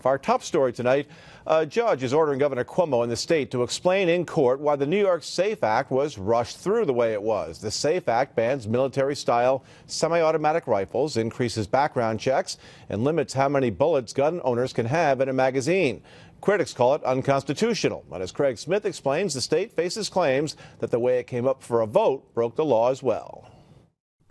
Our top story tonight, a judge is ordering Governor Cuomo in the state to explain in court why the New York SAFE Act was rushed through the way it was. The SAFE Act bans military-style semi-automatic rifles, increases background checks, and limits how many bullets gun owners can have in a magazine. Critics call it unconstitutional. But as Craig Smith explains, the state faces claims that the way it came up for a vote broke the law as well.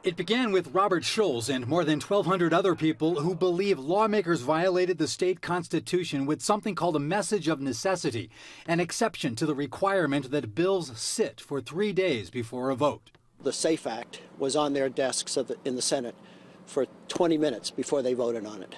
It began with Robert Scholes and more than 1,200 other people who believe lawmakers violated the state constitution with something called a message of necessity, an exception to the requirement that bills sit for 3 days before a vote. The SAFE Act was on their desks in the Senate for 20 minutes before they voted on it.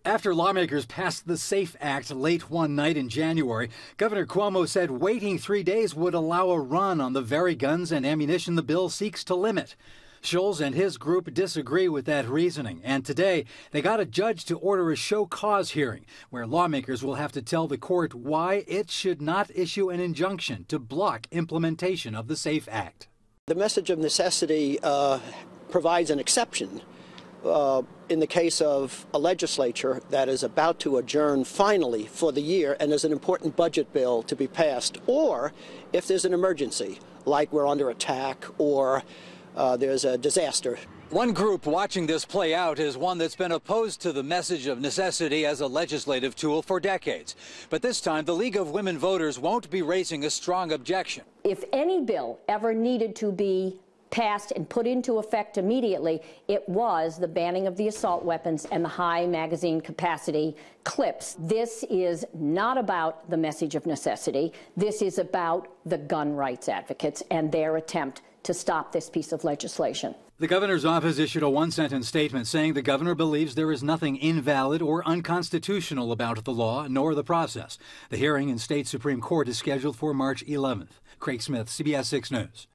After lawmakers passed the SAFE Act late one night in January, Governor Cuomo said waiting 3 days would allow a run on the very guns and ammunition the bill seeks to limit. Scholes and his group disagree with that reasoning, and today they got a judge to order a show cause hearing where lawmakers will have to tell the court why it should not issue an injunction to block implementation of the SAFE Act. The message of necessity provides an exception in the case of a legislature that is about to adjourn finally for the year and there's an important budget bill to be passed, or if there's an emergency, like we're under attack or there's a disaster. One group watching this play out is one that's been opposed to the message of necessity as a legislative tool for decades. But this time, the League of Women Voters won't be raising a strong objection. If any bill ever needed to be passed and put into effect immediately, it was the banning of the assault weapons and the high magazine capacity clips. This is not about the message of necessity. This is about the gun rights advocates and their attempt to stop this piece of legislation. The governor's office issued a one-sentence statement saying the governor believes there is nothing invalid or unconstitutional about the law nor the process. The hearing in state Supreme Court is scheduled for March 11th. Craig Smith, CBS 6 News.